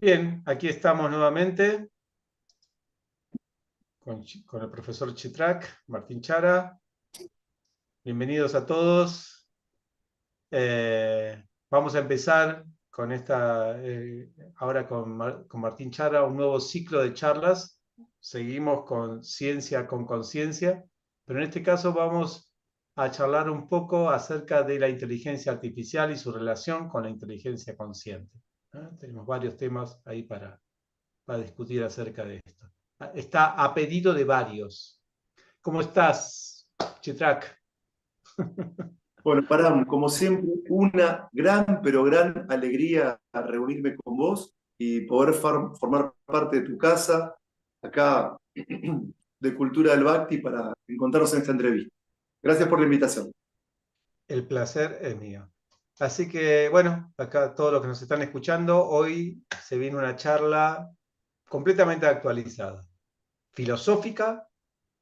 Bien, aquí estamos nuevamente con el profesor Chitrak, Martín Chara. Bienvenidos a todos. Vamos a empezar con ahora con Martín Chara, un nuevo ciclo de charlas. Seguimos con Ciencia con Conciencia, pero en este caso vamos a charlar un poco acerca de la inteligencia artificial y su relación con la inteligencia consciente. Tenemos varios temas ahí para discutir acerca de esto. Está a pedido de varios. ¿Cómo estás, Chitrak? Bueno, Param, como siempre, una gran, pero gran alegría a reunirme con vos y poder formar parte de tu casa, acá de Cultura del Bhakti, para encontrarnos en esta entrevista. Gracias por la invitación. El placer es mío. Así que, bueno, acá todos los que nos están escuchando, hoy se viene una charla completamente actualizada, filosófica,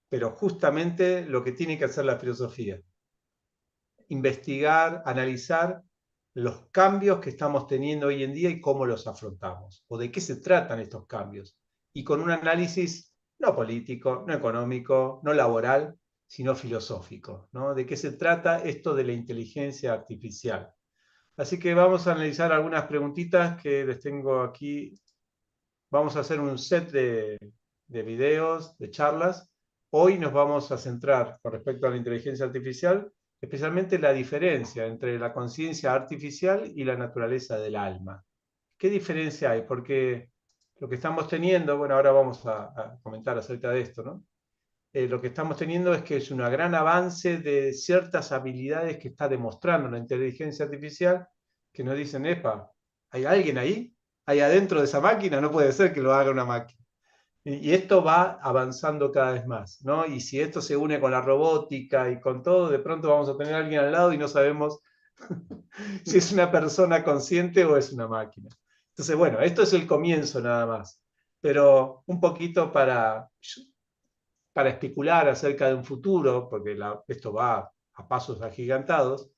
pero justamente lo que tiene que hacer la filosofía: investigar, analizar los cambios que estamos teniendo hoy en día y cómo los afrontamos, o de qué se tratan estos cambios, y con un análisis no político, no económico, no laboral, sino filosófico, ¿no? De qué se trata esto de la inteligencia artificial. Así que vamos a analizar algunas preguntitas que les tengo aquí. Vamos a hacer un set de videos, de charlas. Hoy nos vamos a centrar con respecto a la inteligencia artificial, especialmente la diferencia entre la conciencia artificial y la naturaleza del alma. ¿Qué diferencia hay? Porque lo que estamos teniendo, bueno, ahora vamos a comentar acerca de esto, ¿no? Lo que estamos teniendo es que es un gran avance de ciertas habilidades que está demostrando la inteligencia artificial, que nos dicen, epa, ¿hay alguien ahí? ¿Hay adentro de esa máquina? No puede ser que lo haga una máquina. Y esto va avanzando cada vez más, ¿no? Y si esto se une con la robótica y con todo, de pronto vamos a tener a alguien al lado y no sabemos si es una persona consciente o es una máquina. Entonces, bueno, esto es el comienzo nada más, pero un poquito para especular acerca de un futuro, porque esto va a pasos agigantados,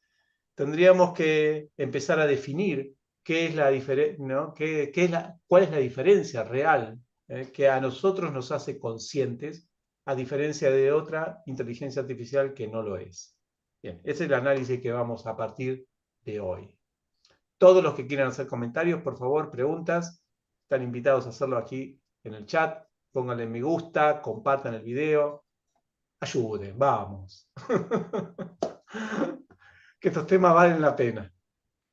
tendríamos que empezar a definir qué es la ¿no? cuál es la diferencia real que a nosotros nos hace conscientes, a diferencia de otra inteligencia artificial que no lo es. Bien, ese es el análisis que vamos a partir de hoy. Todos los que quieran hacer comentarios, por favor, preguntas, están invitados a hacerlo aquí en el chat. Pónganle me gusta, compartan el video, ayuden, vamos. Que estos temas valen la pena.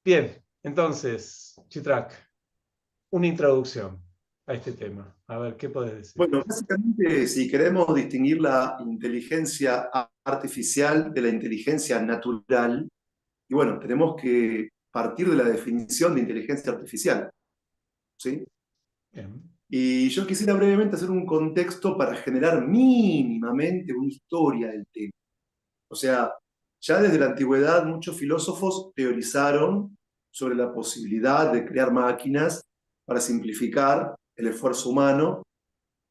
Bien, entonces, Chitrak, una introducción a este tema. A ver, ¿qué podés decir? Bueno, básicamente, si queremos distinguir la inteligencia artificial de la inteligencia natural, y bueno, tenemos que partir de la definición de inteligencia artificial, ¿sí? Bien. Y yo quisiera brevemente hacer un contexto para generar mínimamente una historia del tema. O sea, ya desde la antigüedad muchos filósofos teorizaron sobre la posibilidad de crear máquinas para simplificar el esfuerzo humano.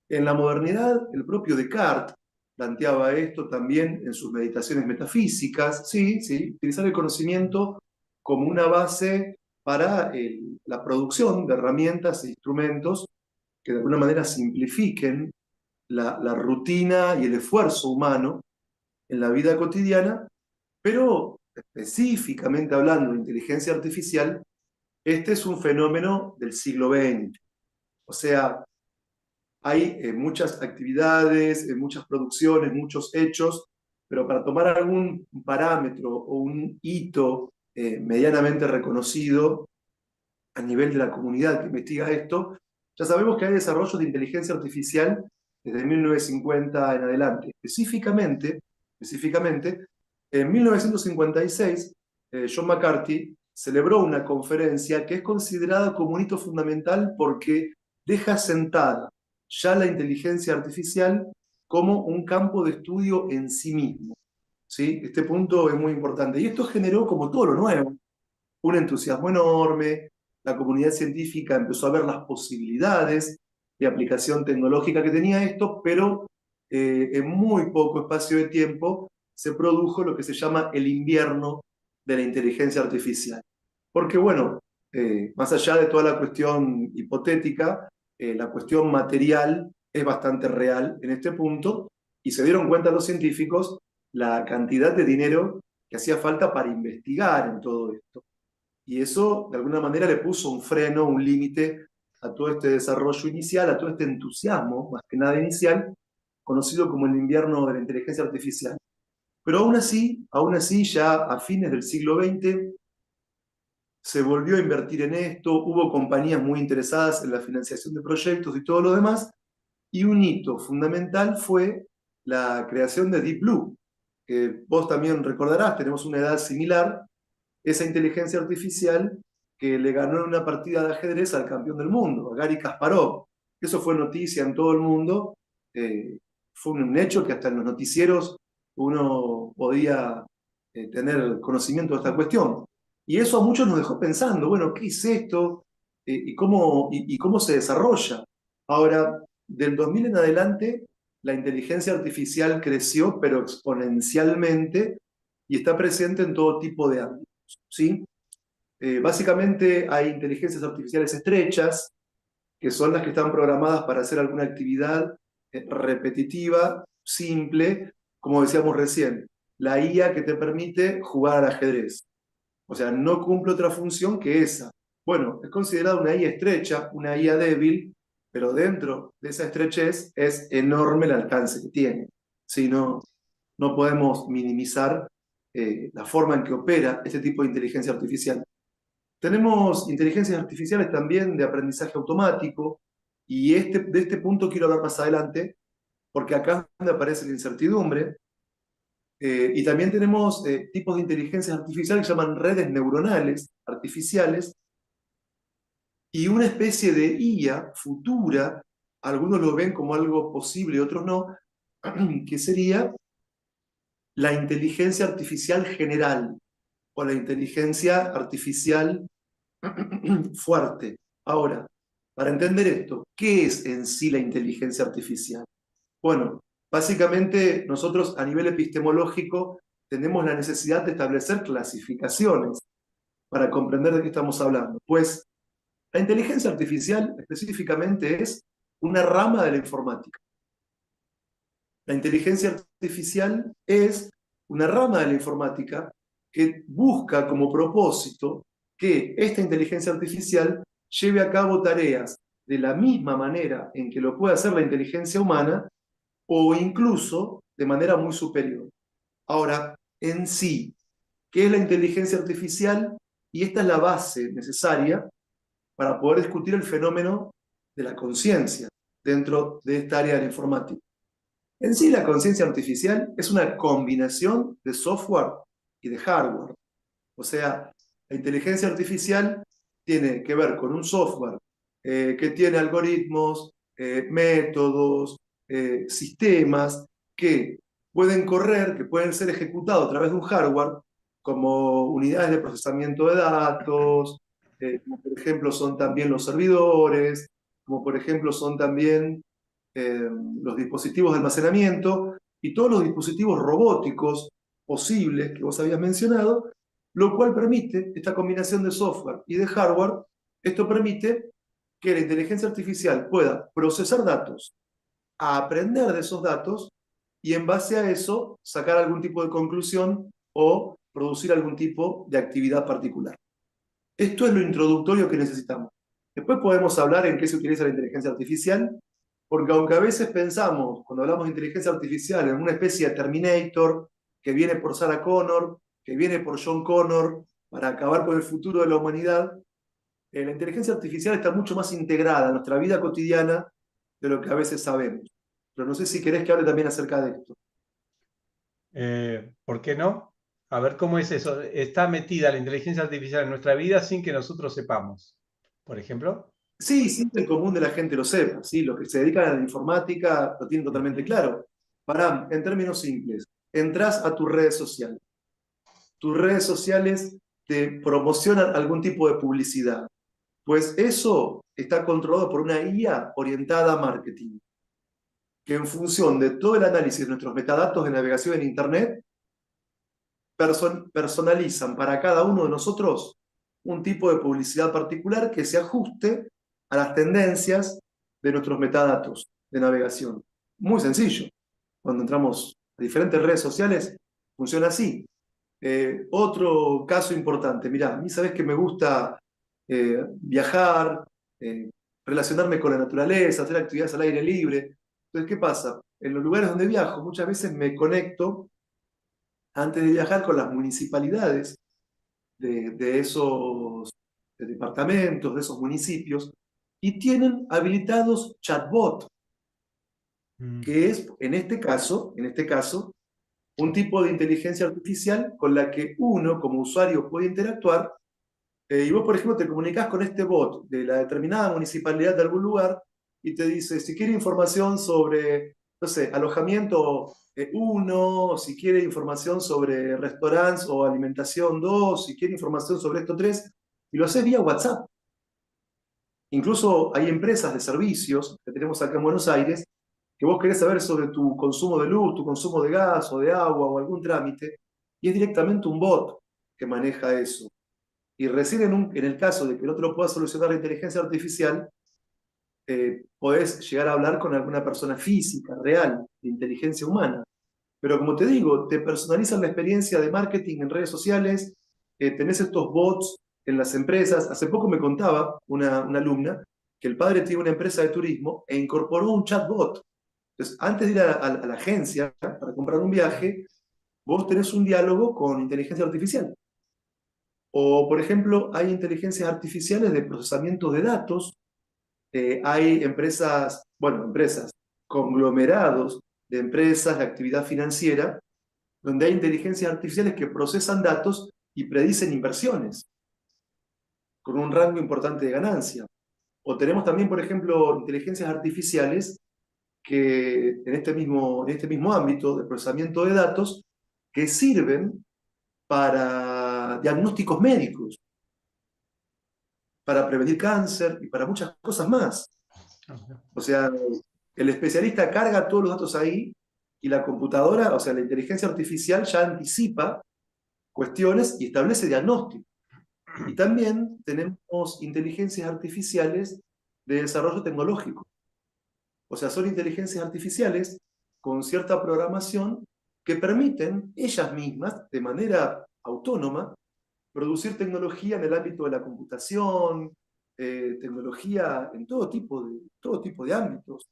En la modernidad, el propio Descartes planteaba esto también en sus meditaciones metafísicas, sí, sí, utilizar el conocimiento como una base para la producción de herramientas e instrumentos que de alguna manera simplifiquen la rutina y el esfuerzo humano en la vida cotidiana, pero específicamente hablando de inteligencia artificial, este es un fenómeno del siglo XX. O sea, hay muchas actividades, muchas producciones, muchos hechos, pero para tomar algún parámetro o un hito medianamente reconocido a nivel de la comunidad que investiga esto, ya sabemos que hay desarrollo de inteligencia artificial desde 1950 en adelante. Específicamente en 1956, John McCarthy celebró una conferencia que es considerada como un hito fundamental porque deja sentada ya la inteligencia artificial como un campo de estudio en sí mismo. ¿Sí? Este punto es muy importante. Y esto generó, como todo lo nuevo, un entusiasmo enorme. La comunidad científica empezó a ver las posibilidades de aplicación tecnológica que tenía esto, pero en muy poco espacio de tiempo se produjo lo que se llama el invierno de la inteligencia artificial. Porque, bueno, Más allá de toda la cuestión hipotética, la cuestión material es bastante real en este punto, y se dieron cuenta los científicos la cantidad de dinero que hacía falta para investigar en todo esto. Y eso, de alguna manera, le puso un freno, un límite a todo este desarrollo inicial, a todo este entusiasmo, más que nada inicial, conocido como el invierno de la inteligencia artificial. Pero aún así, ya a fines del siglo XX, se volvió a invertir en esto, hubo compañías muy interesadas en la financiación de proyectos y todo lo demás, y un hito fundamental fue la creación de Deep Blue, que vos también recordarás, tenemos una edad similar, esa inteligencia artificial que le ganó en una partida de ajedrez al campeón del mundo, a Gary Kasparov. Eso fue noticia en todo el mundo, fue un hecho que hasta en los noticieros uno podía tener conocimiento de esta cuestión. Y eso a muchos nos dejó pensando, bueno, ¿qué es esto? Y cómo se desarrolla? Ahora, del 2000 en adelante, la inteligencia artificial creció, pero exponencialmente, y está presente en todo tipo de ámbitos, ¿sí? Básicamente hay inteligencias artificiales estrechas, que son las que están programadas para hacer alguna actividad repetitiva, simple, como decíamos recién, la IA que te permite jugar al ajedrez. O sea, no cumple otra función que esa. Bueno, es considerada una IA estrecha, una IA débil, pero dentro de esa estrechez es enorme el alcance que tiene. Si no, no podemos minimizar la forma en que opera este tipo de inteligencia artificial. Tenemos inteligencias artificiales también de aprendizaje automático, y de este punto quiero hablar más adelante, porque acá es donde aparece la incertidumbre. Y también tenemos tipos de inteligencias artificiales que se llaman redes neuronales artificiales, y una especie de IA futura, algunos lo ven como algo posible, otros no, que sería la inteligencia artificial general o la inteligencia artificial fuerte. Ahora, para entender esto, ¿qué es en sí la inteligencia artificial? Bueno, básicamente nosotros a nivel epistemológico tenemos la necesidad de establecer clasificaciones para comprender de qué estamos hablando. Pues la inteligencia artificial específicamente es una rama de la informática. La inteligencia artificial es una rama de la informática que busca como propósito que esta inteligencia artificial lleve a cabo tareas de la misma manera en que lo puede hacer la inteligencia humana, o incluso de manera muy superior. Ahora, en sí, ¿qué es la inteligencia artificial? Y esta es la base necesaria para poder discutir el fenómeno de la conciencia dentro de esta área de la informática. En sí, la conciencia artificial es una combinación de software y de hardware. O sea, la inteligencia artificial tiene que ver con un software que tiene algoritmos, métodos, sistemas que pueden correr, que pueden ser ejecutados a través de un hardware, como unidades de procesamiento de datos, como por ejemplo son también los servidores, como por ejemplo son también los dispositivos de almacenamiento y todos los dispositivos robóticos posibles que vos habías mencionado, lo cual permite esta combinación de software y de hardware. Esto permite que la inteligencia artificial pueda procesar datos, aprender de esos datos, y en base a eso sacar algún tipo de conclusión o producir algún tipo de actividad particular. Esto es lo introductorio que necesitamos. Después podemos hablar en qué se utiliza la inteligencia artificial, porque aunque a veces pensamos, cuando hablamos de inteligencia artificial, en una especie de Terminator que viene por Sarah Connor, que viene por John Connor, para acabar con el futuro de la humanidad, la inteligencia artificial está mucho más integrada en nuestra vida cotidiana de lo que a veces sabemos. Pero no sé si querés que hable también acerca de esto. ¿Por qué no? A ver cómo es eso. Está metida la inteligencia artificial en nuestra vida sin que nosotros sepamos. Por ejemplo. Sí, sí, el común de la gente lo sepa, ¿sí? Los que se dedican a la informática lo tienen totalmente Ujú. claro. Para, en términos simples, entras a tus redes sociales. Tus redes sociales te promocionan algún tipo de publicidad. Pues eso está controlado por una IA orientada a marketing, que en función de todo el análisis de nuestros metadatos de navegación en Internet, personalizan para cada uno de nosotros un tipo de publicidad particular que se ajuste a las tendencias de nuestros metadatos de navegación. Muy sencillo. Cuando entramos a diferentes redes sociales, funciona así. Otro caso importante, mirá, a mí sabés que me gusta viajar, eh, relacionarme con la naturaleza, hacer actividades al aire libre. Entonces, ¿qué pasa? En los lugares donde viajo, muchas veces me conecto antes de viajar con las municipalidades de esos departamentos, de esos municipios, y tienen habilitados chatbot, Mm. que es, en este caso, un tipo de inteligencia artificial con la que uno, como usuario, puede interactuar. Y vos, por ejemplo, te comunicás con este bot de la determinada municipalidad de algún lugar y te dice, si quiere información sobre, no sé, alojamiento 1, si quiere información sobre restaurantes o alimentación 2, si quiere información sobre esto 3, y lo haces vía WhatsApp. Incluso hay empresas de servicios que tenemos acá en Buenos Aires que vos querés saber sobre tu consumo de luz, tu consumo de gas o de agua o algún trámite, y es directamente un bot que maneja eso. Y recién en el caso de que el otro lo pueda solucionar la inteligencia artificial, podés llegar a hablar con alguna persona física, real, de inteligencia humana. Pero como te digo, te personalizan la experiencia de marketing en redes sociales, tenés estos bots en las empresas. Hace poco me contaba una alumna que el padre tiene una empresa de turismo e incorporó un chatbot. Entonces, antes de ir a la agencia para comprar un viaje, vos tenés un diálogo con inteligencia artificial. O, por ejemplo, hay inteligencias artificiales de procesamiento de datos, hay empresas, bueno, empresas, conglomerados de empresas de actividad financiera, donde hay inteligencias artificiales que procesan datos y predicen inversiones con un rango importante de ganancia. O tenemos también, por ejemplo, inteligencias artificiales que en este mismo ámbito de procesamiento de datos, que sirven para diagnósticos médicos, para prevenir cáncer y para muchas cosas más. O sea, el especialista carga todos los datos ahí y la computadora, o sea, la inteligencia artificial ya anticipa cuestiones y establece diagnósticos. Y también tenemos inteligencias artificiales de desarrollo tecnológico. O sea, son inteligencias artificiales con cierta programación que permiten ellas mismas, de manera autónoma, producir tecnología en el ámbito de la computación, tecnología en todo tipo de ámbitos,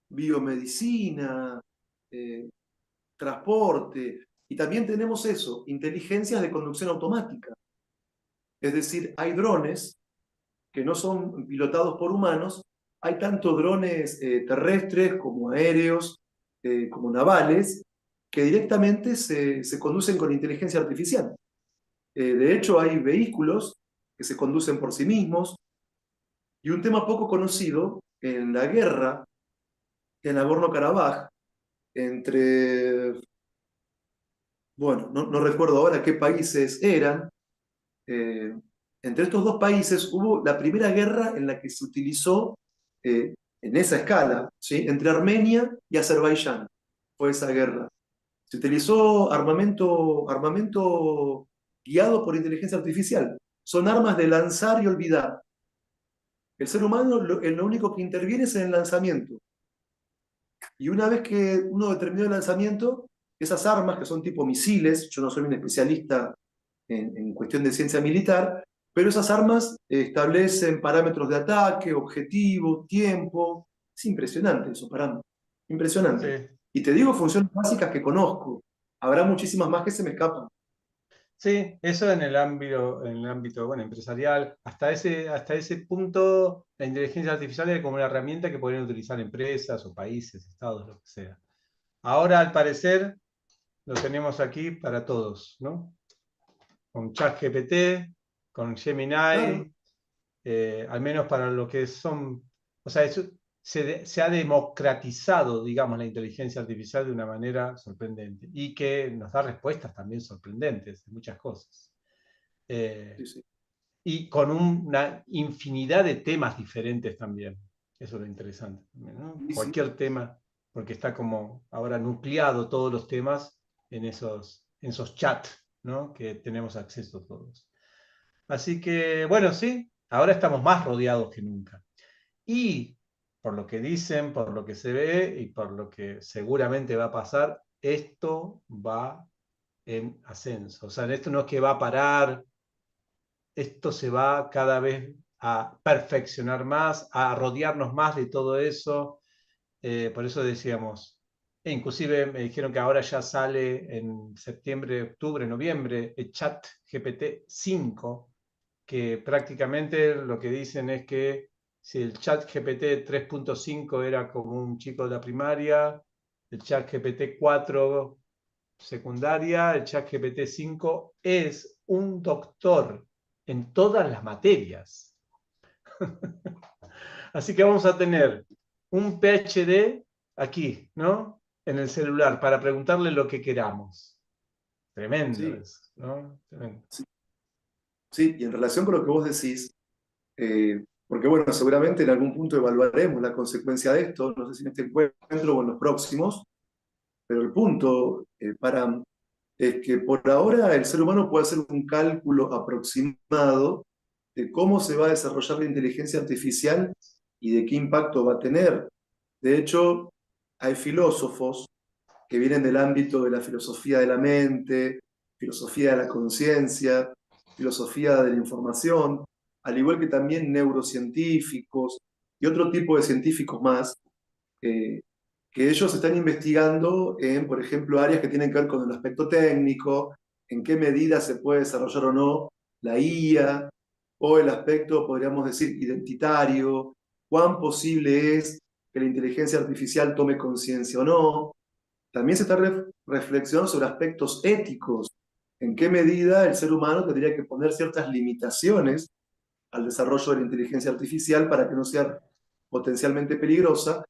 biomedicina, eh, transporte, y también tenemos eso, inteligencias de conducción automática. Es decir, hay drones que no son pilotados por humanos, hay tanto drones terrestres como aéreos, como navales, que directamente se conducen con inteligencia artificial. De hecho, hay vehículos que se conducen por sí mismos, y un tema poco conocido, en la guerra en Nagorno-Karabaj, entre, bueno, no recuerdo ahora qué países eran, eh, entre estos dos países hubo la primera guerra en la que se utilizó en esa escala, ¿sí? Entre Armenia y Azerbaiyán, fue esa guerra. Se utilizó armamento guiado por inteligencia artificial. Son armas de lanzar y olvidar. El ser humano en lo único que interviene es en el lanzamiento. Y una vez que uno determinó el lanzamiento, esas armas, que son tipo misiles, yo no soy un especialista en cuestión de ciencia militar, pero esas armas establecen parámetros de ataque, objetivo, tiempo. Es impresionante esos parámetros. Sí, Impresionante. Y te digo funciones básicas que conozco. Habrá muchísimas más que se me escapan. sí, eso en el ámbito, bueno, empresarial, hasta ese punto, la inteligencia artificial es como una herramienta que podrían utilizar empresas o países, estados, lo que sea. Ahora, al parecer, lo tenemos aquí para todos, ¿no? Con ChatGPT, con Claro. Gemini, al menos para lo que son, o sea, se ha democratizado, digamos, la inteligencia artificial de una manera sorprendente y que nos da respuestas también sorprendentes de muchas cosas. Sí, Eh, sí. y con una infinidad de temas diferentes también. Eso es lo interesante, ¿no? Sí, sí. Cualquier tema, porque está como ahora nucleado todos los temas en esos chats, ¿no? Que tenemos acceso todos. Así que, bueno, sí, ahora estamos más rodeados que nunca. Y por lo que dicen, por lo que se ve y por lo que seguramente va a pasar, esto va en ascenso. O sea, esto no es que va a parar, esto se va cada vez a perfeccionar más, a rodearnos más de todo eso. Por eso decíamos, e inclusive me dijeron que ahora ya sale en septiembre, octubre, noviembre el chat GPT 5, que prácticamente lo que dicen es que si el chat GPT 3.5 era como un chico de la primaria, el chat GPT 4 secundaria, el chat GPT 5 es un doctor en todas las materias. Así que vamos a tener un PhD aquí, ¿no? En el celular para preguntarle lo que queramos. Tremendo Sí, eso, ¿no? Tremendo. sí, sí, y en relación con lo que vos decís, porque bueno, seguramente en algún punto evaluaremos la consecuencia de esto, no sé si en este encuentro o en los próximos, pero el punto es que por ahora el ser humano puede hacer un cálculo aproximado de cómo se va a desarrollar la inteligencia artificial y de qué impacto va a tener. De hecho, hay filósofos que vienen del ámbito de la filosofía de la mente, filosofía de la conciencia, filosofía de la información, al igual que también neurocientíficos y otro tipo de científicos más, eh, que ellos están investigando en, por ejemplo, áreas que tienen que ver con el aspecto técnico, en qué medida se puede desarrollar o no la IA, o el aspecto, podríamos decir, identitario, cuán posible es que la inteligencia artificial tome conciencia o no. También se está reflexionando sobre aspectos éticos, en qué medida el ser humano tendría que poner ciertas limitaciones al desarrollo de la inteligencia artificial para que no sea potencialmente peligrosa.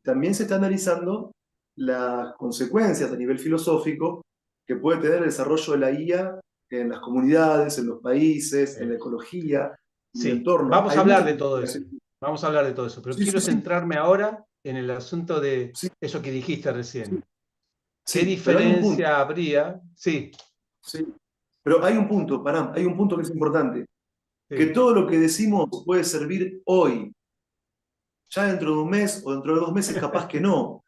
También se está analizando las consecuencias a nivel filosófico que puede tener el desarrollo de la IA en las comunidades, en los países, en la Eh, ecología, en el sí, entorno. vamos a Hay hablar muchas de todo eso. investigaciones. Vamos a hablar de todo eso. Pero Sí, quiero sí, sí, centrarme ahora en el asunto de sí, eso que dijiste sí, recién. ¿Qué sí, pero hay un punto. diferencia habría? Sí, Sí. Pero hay un punto, pará, hay un punto que es importante, que sí. todo lo que decimos puede servir hoy, ya dentro de un mes o dentro de 2 meses capaz que no.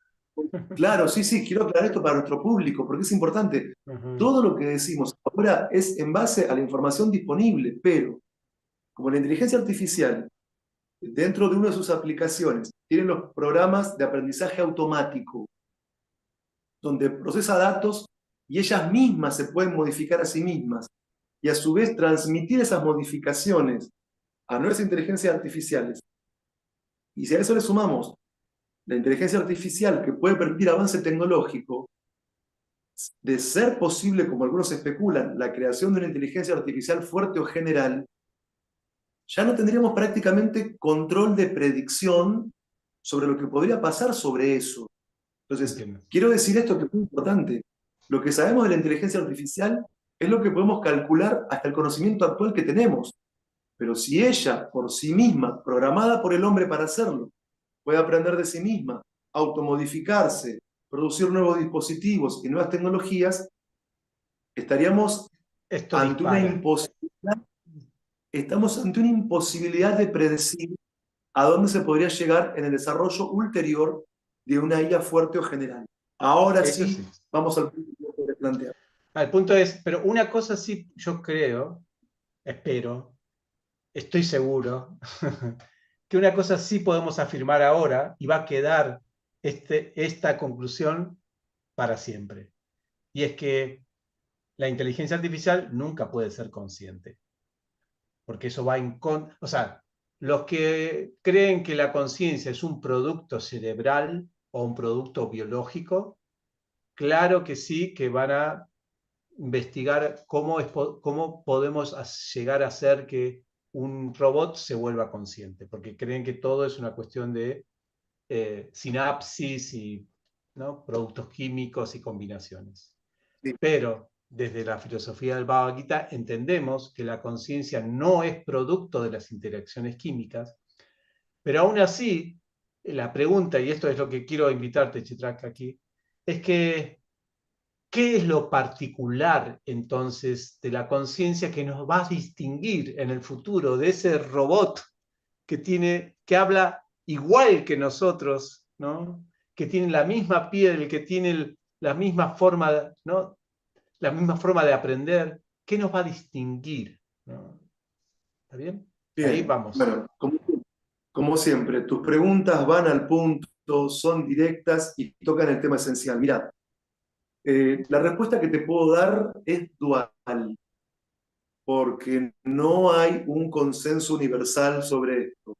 Claro, sí, sí, quiero aclarar esto para nuestro público, porque es importante. Ujú. Todo lo que decimos ahora es en base a la información disponible, pero como la inteligencia artificial, dentro de una de sus aplicaciones, tiene los programas de aprendizaje automático, donde procesa datos y ellas mismas se pueden modificar a sí mismas, y a su vez transmitir esas modificaciones a nuestras inteligencias artificiales. Y si a eso le sumamos la inteligencia artificial que puede permitir avance tecnológico, de ser posible, como algunos especulan, la creación de una inteligencia artificial fuerte o general, ya no tendríamos prácticamente control de predicción sobre lo que podría pasar sobre eso. Entonces, Entiendo. quiero decir esto que es muy importante. Lo que sabemos de la inteligencia artificial es lo que podemos calcular hasta el conocimiento actual que tenemos. Pero si ella, por sí misma, programada por el hombre para hacerlo, puede aprender de sí misma, automodificarse, producir nuevos dispositivos y nuevas tecnologías, estaríamos Esto ante una dispara. imposibilidad, estamos ante una imposibilidad de predecir a dónde se podría llegar en el desarrollo ulterior de una IA fuerte o general. Ahora Eso sí. sí, vamos al punto que plantear. El punto es, pero una cosa sí yo creo, espero, estoy seguro, que una cosa sí podemos afirmar ahora y va a quedar esta conclusión para siempre. Y es que la inteligencia artificial nunca puede ser consciente, porque eso va en con... O sea, los que creen que la conciencia es un producto cerebral o un producto biológico, claro que sí, que van a investigar cómo podemos llegar a hacer que un robot se vuelva consciente, porque creen que todo es una cuestión de sinapsis y, ¿no?, productos químicos y combinaciones. Sí, Pero desde la filosofía del Bhagavad Gita entendemos que la conciencia no es producto de las interacciones químicas, pero aún así, la pregunta, y esto es lo que quiero invitarte, Chitrak, aquí, es que ¿Qué es lo particular entonces de la conciencia que nos va a distinguir en el futuro de ese robot que habla igual que nosotros, ¿no? Que tiene la misma piel, que tiene la misma forma, ¿no? La misma forma de aprender? ¿Qué nos va a distinguir? ¿No? ¿Está bien? Ahí Bien, vamos. bueno, como siempre, tus preguntas van al punto, son directas y tocan el tema esencial. Mira, la respuesta que te puedo dar es dual, porque no hay un consenso universal sobre esto.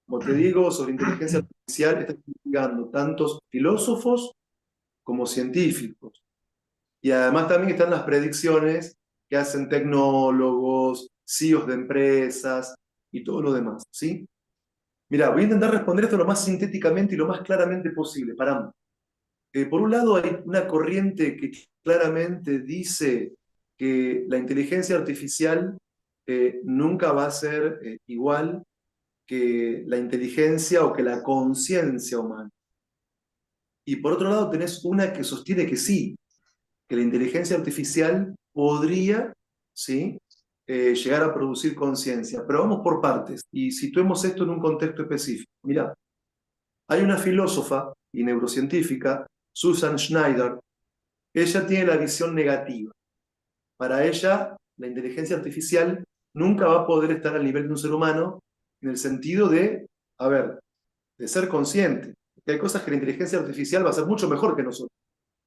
Como te digo, sobre inteligencia artificial están investigando tantos filósofos como científicos. Y además también están las predicciones que hacen tecnólogos, CEOs de empresas y todo lo demás, ¿sí? Mira, voy a intentar responder esto lo más sintéticamente y lo más claramente posible. Para ambos. Por un lado, hay una corriente que claramente dice que la inteligencia artificial nunca va a ser igual que la inteligencia o que la conciencia humana. Y por otro lado, tenés una que sostiene que sí, que la inteligencia artificial podría, ¿sí? Llegar a producir conciencia. Pero vamos por partes y situemos esto en un contexto específico. Mirá, hay una filósofa y neurocientífica, Susan Schneider. Ella tiene la visión negativa. Para ella, la inteligencia artificial nunca va a poder estar al nivel de un ser humano en el sentido de, a ver, de ser consciente. Porque hay cosas que la inteligencia artificial va a ser mucho mejor que nosotros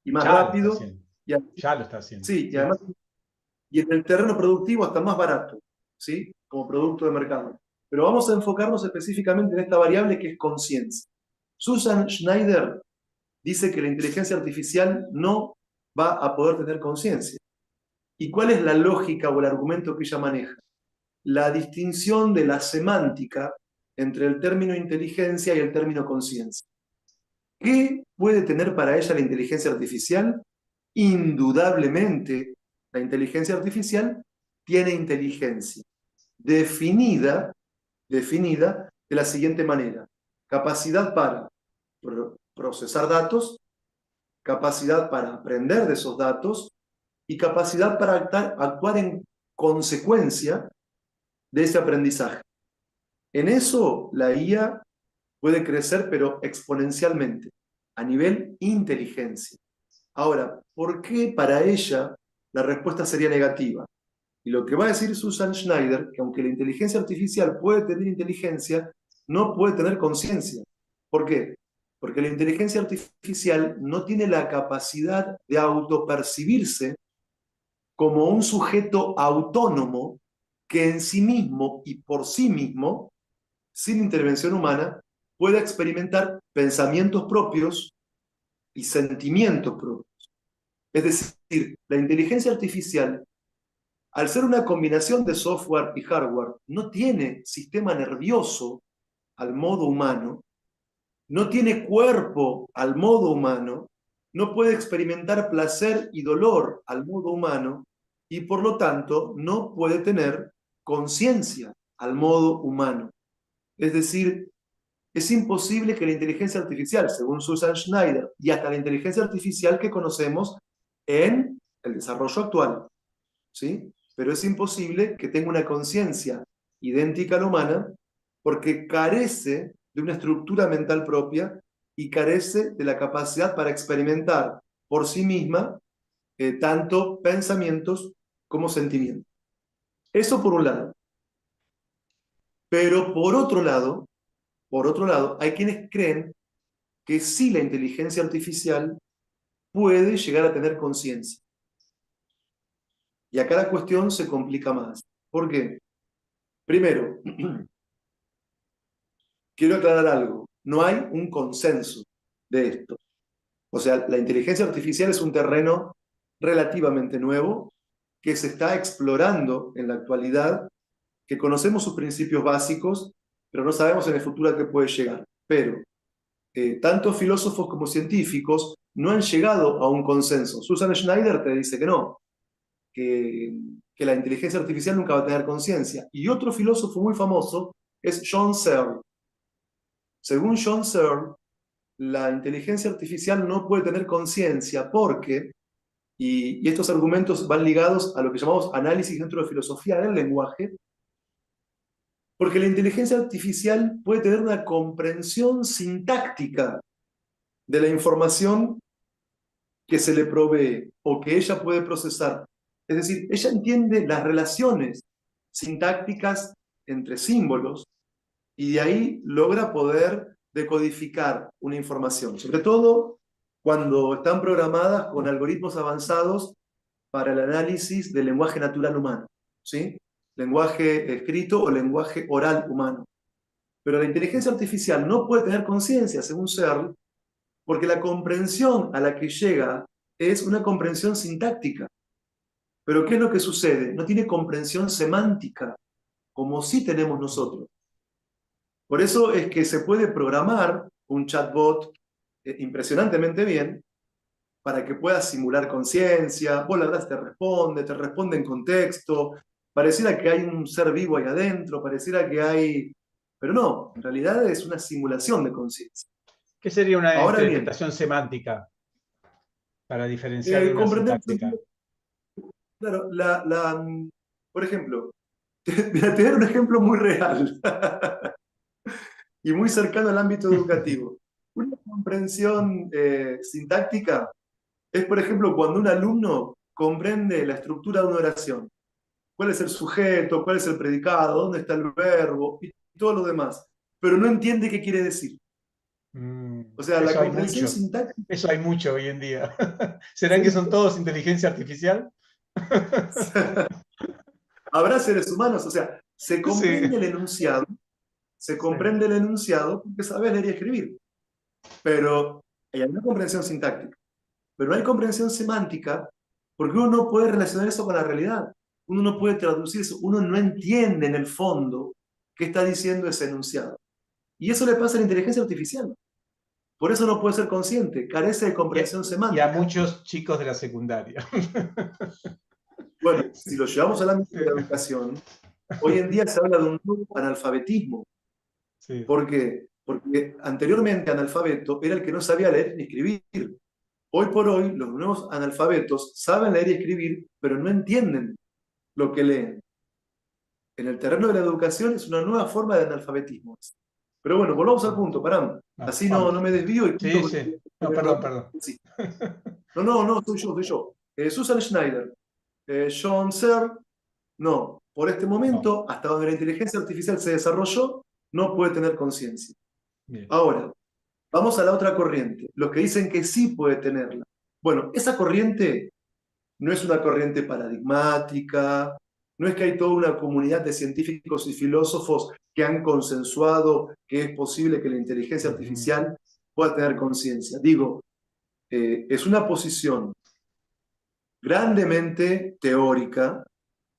y más Ya lo está rápido haciendo. y, Ya lo está haciendo. sí, y Sí. además y en el terreno productivo hasta más barato, ¿sí? Como producto de mercado. Pero vamos a enfocarnos específicamente en esta variable que es conciencia. Susan Schneider dice que la inteligencia artificial no va a poder tener conciencia. ¿Y cuál es la lógica o el argumento que ella maneja? La distinción de la semántica entre el término inteligencia y el término conciencia. ¿Qué puede tener para ella la inteligencia artificial? Indudablemente, la inteligencia artificial tiene inteligencia definida, definida de la siguiente manera. Capacidad para procesar datos, capacidad para aprender de esos datos y capacidad para actuar en consecuencia de ese aprendizaje. En eso la IA puede crecer, pero exponencialmente, a nivel inteligencia. Ahora, ¿por qué para ella la respuesta sería negativa? Y lo que va a decir Susan Schneider, que aunque la inteligencia artificial puede tener inteligencia, no puede tener conciencia. ¿Por qué? Porque la inteligencia artificial no tiene la capacidad de autopercibirse como un sujeto autónomo que en sí mismo y por sí mismo, sin intervención humana, pueda experimentar pensamientos propios y sentimientos propios. Es decir, la inteligencia artificial, al ser una combinación de software y hardware, no tiene sistema nervioso al modo humano, no tiene cuerpo al modo humano, no puede experimentar placer y dolor al modo humano y por lo tanto no puede tener conciencia al modo humano. Es decir, es imposible que la inteligencia artificial, según Susan Schneider, y hasta la inteligencia artificial que conocemos en el desarrollo actual, ¿sí? Pero es imposible que tenga una conciencia idéntica a la humana porque carece de una estructura mental propia y carece de la capacidad para experimentar por sí misma tanto pensamientos como sentimientos. Eso por un lado. Pero por otro lado, hay quienes creen que sí la inteligencia artificial puede llegar a tener conciencia. Y acá la cuestión se complica más. ¿Por qué? Primero, quiero aclarar algo. No hay un consenso de esto. O sea, la inteligencia artificial es un terreno relativamente nuevo que se está explorando en la actualidad, que conocemos sus principios básicos, pero no sabemos en el futuro a qué puede llegar. Pero tanto filósofos como científicos no han llegado a un consenso. Susan Schneider te dice que no, que la inteligencia artificial nunca va a tener conciencia. Y otro filósofo muy famoso es John Searle. Según John Searle, la inteligencia artificial no puede tener conciencia porque Y estos argumentos van ligados a lo que llamamos análisis dentro de filosofía del lenguaje, porque la inteligencia artificial puede tener una comprensión sintáctica de la información que se le provee o que ella puede procesar. Es decir, ella entiende las relaciones sintácticas entre símbolos y de ahí logra poder decodificar una información, sobre todo cuando están programadas con algoritmos avanzados para el análisis del lenguaje natural humano, ¿sí? Lenguaje escrito o lenguaje oral humano. Pero la inteligencia artificial no puede tener conciencia, según Searle, porque la comprensión a la que llega es una comprensión sintáctica. Pero ¿qué es lo que sucede? No tiene comprensión semántica, como sí tenemos nosotros. Por eso es que se puede programar un chatbot impresionantemente bien para que pueda simular conciencia, vos la verdad te responde en contexto, pareciera que hay un ser vivo ahí adentro, pareciera que hay... Pero no, en realidad es una simulación de conciencia. ¿Qué sería una Ahora bien, interpretación semántica para diferenciar de una comprender, sintáctica? claro, por ejemplo, te daré un ejemplo muy real y muy cercano al ámbito educativo. Una comprensión sintáctica es, por ejemplo, cuando un alumno comprende la estructura de una oración. ¿Cuál es el sujeto? ¿Cuál es el predicado? ¿Dónde está el verbo? Y todo lo demás. Pero no entiende qué quiere decir. O sea, la Eso hay comprensión mucho. sintáctica... Eso hay mucho hoy en día. ¿Serán que Sí. son todos inteligencia artificial? Habrá seres humanos, o sea, Sí, se sí. comprende el enunciado porque sabes leer y escribir. Pero hay una comprensión sintáctica. Pero no hay comprensión semántica porque uno no puede relacionar eso con la realidad. Uno no puede traducir eso. Uno no entiende en el fondo qué está diciendo ese enunciado. Y eso le pasa a la inteligencia artificial. Por eso no puede ser consciente, carece de Y comprensión y a semántica. muchos chicos de la secundaria. Bueno, Sí, si lo llevamos al ámbito sí, de la educación, hoy en día se habla de un nuevo analfabetismo. sí. ¿Por qué? Porque anteriormente analfabeto era el que no sabía leer ni escribir. Hoy por hoy, los nuevos analfabetos saben leer y escribir, pero no entienden lo que leen. En el terreno de la educación es una nueva forma de analfabetismo. Pero bueno, volvamos al punto, pará. Así no Vamos. me desvío y cuento Sí, con sí. No, el perdón, problema. perdón. Sí. No, soy yo. Susan Schneider, John Searle, no. Por este No. momento, hasta donde la inteligencia artificial se desarrolló, no puede tener conciencia. Bien. Ahora, vamos a la otra corriente, los que dicen que sí puede tenerla. Bueno, esa corriente no es una corriente paradigmática, no es que hay toda una comunidad de científicos y filósofos que han consensuado que es posible que la inteligencia Ujú, artificial pueda tener conciencia. Digo, es una posición grandemente teórica,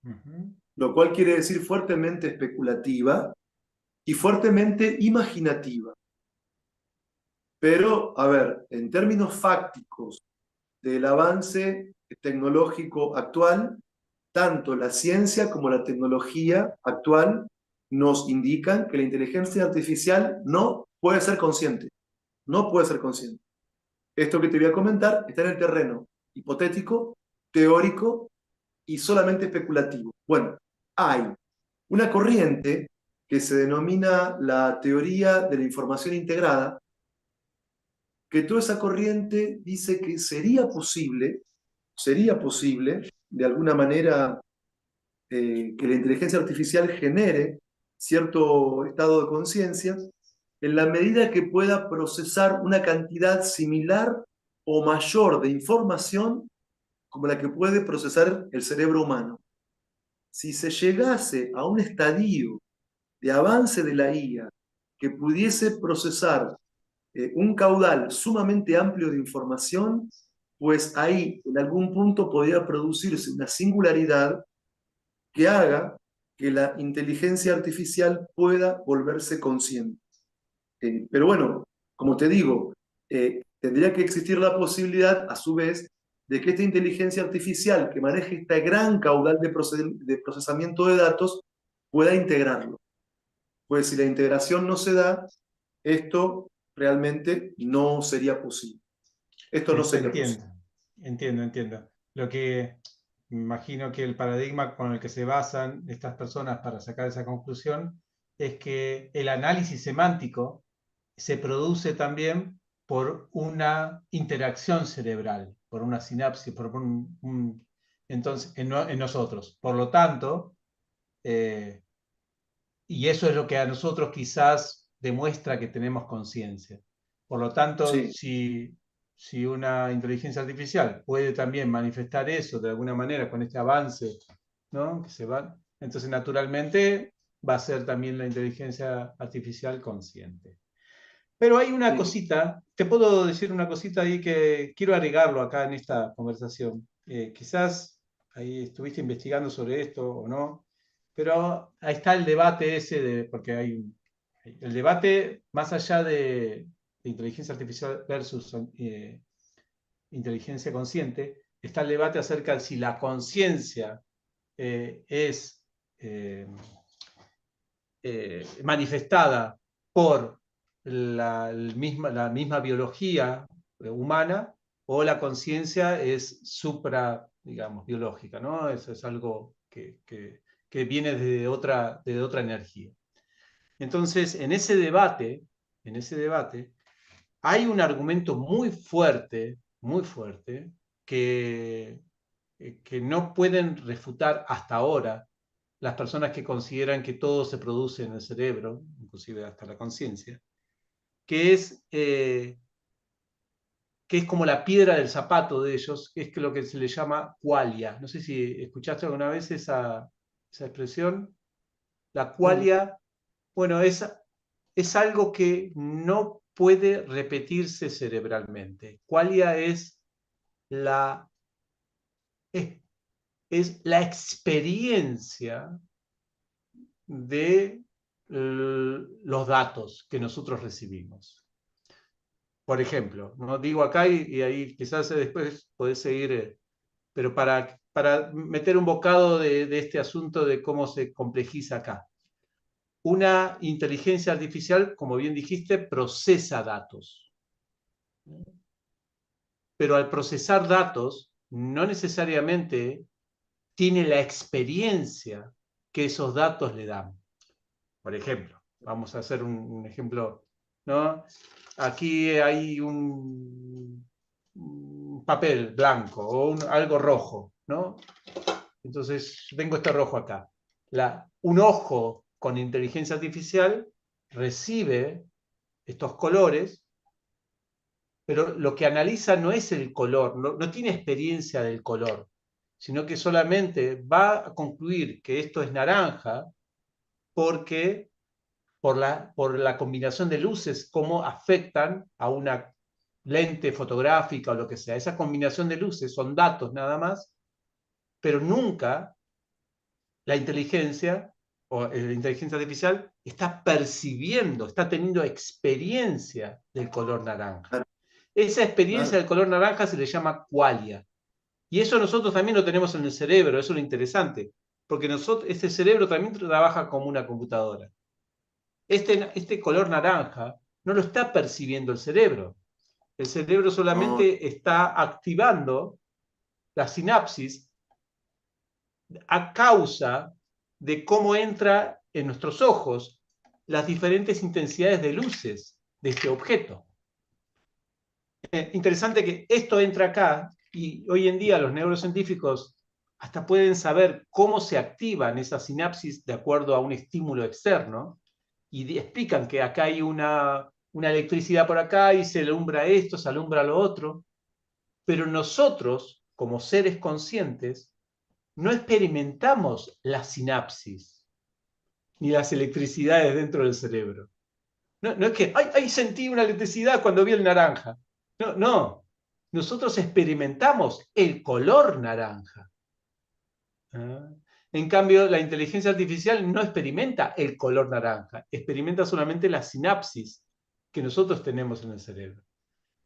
ujú. lo cual quiere decir fuertemente especulativa y fuertemente imaginativa. Pero, a ver, en términos fácticos del avance tecnológico actual, tanto la ciencia como la tecnología actual nos indican que la inteligencia artificial no puede ser consciente. No puede ser consciente. Esto que te voy a comentar está en el terreno hipotético, teórico y solamente especulativo. Bueno, hay una corriente que se denomina la teoría de la información integrada, que toda esa corriente dice que sería posible, de alguna manera, que la inteligencia artificial genere cierto estado de conciencia en la medida que pueda procesar una cantidad similar o mayor de información como la que puede procesar el cerebro humano. Si se llegase a un estadio de avance de la IA que pudiese procesar un caudal sumamente amplio de información, pues ahí en algún punto podría producirse una singularidad que haga que la inteligencia artificial pueda volverse consciente. Pero bueno, como te digo, tendría que existir la posibilidad, a su vez, de que esta inteligencia artificial que maneje este gran caudal de procesamiento de datos pueda integrarlo. Pues si la integración no se da, esto realmente no sería posible. Esto no sería posible. Entiendo, entiendo. lo que me imagino que el paradigma con el que se basan estas personas para sacar esa conclusión es que el análisis semántico se produce también por una interacción cerebral, por una sinapsis, entonces, en nosotros. Por lo tanto, eh, y eso es lo que a nosotros quizás demuestra que tenemos conciencia. Por lo tanto, Sí, si una inteligencia artificial puede también manifestar eso de alguna manera con este avance, ¿no? Que se va, entonces naturalmente va a ser también la inteligencia artificial consciente. Pero hay una sí. cosita, te puedo decir una cosita ahí que quiero agregarlo acá en esta conversación. Quizás ahí estuviste investigando sobre esto o no, pero ahí está el debate ese, porque el debate más allá de inteligencia artificial versus inteligencia consciente, está el debate acerca de si la conciencia es eh, manifestada por la misma biología humana o la conciencia es supra, digamos, biológica, ¿no? Eso es algo que viene de otra energía. Entonces, en ese debate, hay un argumento muy fuerte, que no pueden refutar hasta ahora las personas que consideran que todo se produce en el cerebro, inclusive hasta la conciencia, que es, eh, que es como la piedra del zapato de ellos, que es lo que se le llama qualia. No sé si escuchaste alguna vez esa expresión. La No, qualia, bueno, es algo que no puede repetirse cerebralmente. Qualia la, es, es la experiencia de los datos que nosotros recibimos. Por ejemplo, ¿no? Digo acá y ahí quizás después podés seguir, pero para meter un bocado de este asunto de cómo se complejiza acá. Una inteligencia artificial, como bien dijiste, procesa datos, pero al procesar datos no necesariamente tiene la experiencia que esos datos le dan. Por ejemplo, vamos a hacer un ejemplo, ¿no? Aquí hay un papel blanco o algo rojo, ¿no? Entonces, tengo este rojo acá. Un ojo con inteligencia artificial recibe estos colores, pero lo que analiza no es el color, no tiene experiencia del color, sino que solamente va a concluir que esto es naranja porque por la combinación de luces, cómo afectan a una lente fotográfica o lo que sea. Esa combinación de luces son datos nada más, pero nunca la inteligencia o la inteligencia artificial está percibiendo, está teniendo experiencia del color naranja. claro, Esa experiencia claro. del color naranja se le llama qualia. Y eso nosotros también lo tenemos en el cerebro, eso es lo interesante, porque este cerebro también trabaja como una computadora. Este color naranja no lo está percibiendo el cerebro. El cerebro No, solamente está activando la sinapsis a causa de cómo entra en nuestros ojos las diferentes intensidades de luces de este objeto. Interesante que esto entra acá y hoy en día los neurocientíficos hasta pueden saber cómo se activan esas sinapsis de acuerdo a un estímulo externo y explican que acá hay una electricidad por acá y se alumbra esto, se alumbra lo otro, pero nosotros, como seres conscientes, no experimentamos la sinapsis ni las electricidades dentro del cerebro. No es que, ay, sentí una electricidad cuando vi el naranja. No, no. Nosotros experimentamos el color naranja. ¿Ah? En cambio, la inteligencia artificial no experimenta el color naranja, experimenta solamente la sinapsis que nosotros tenemos en el cerebro.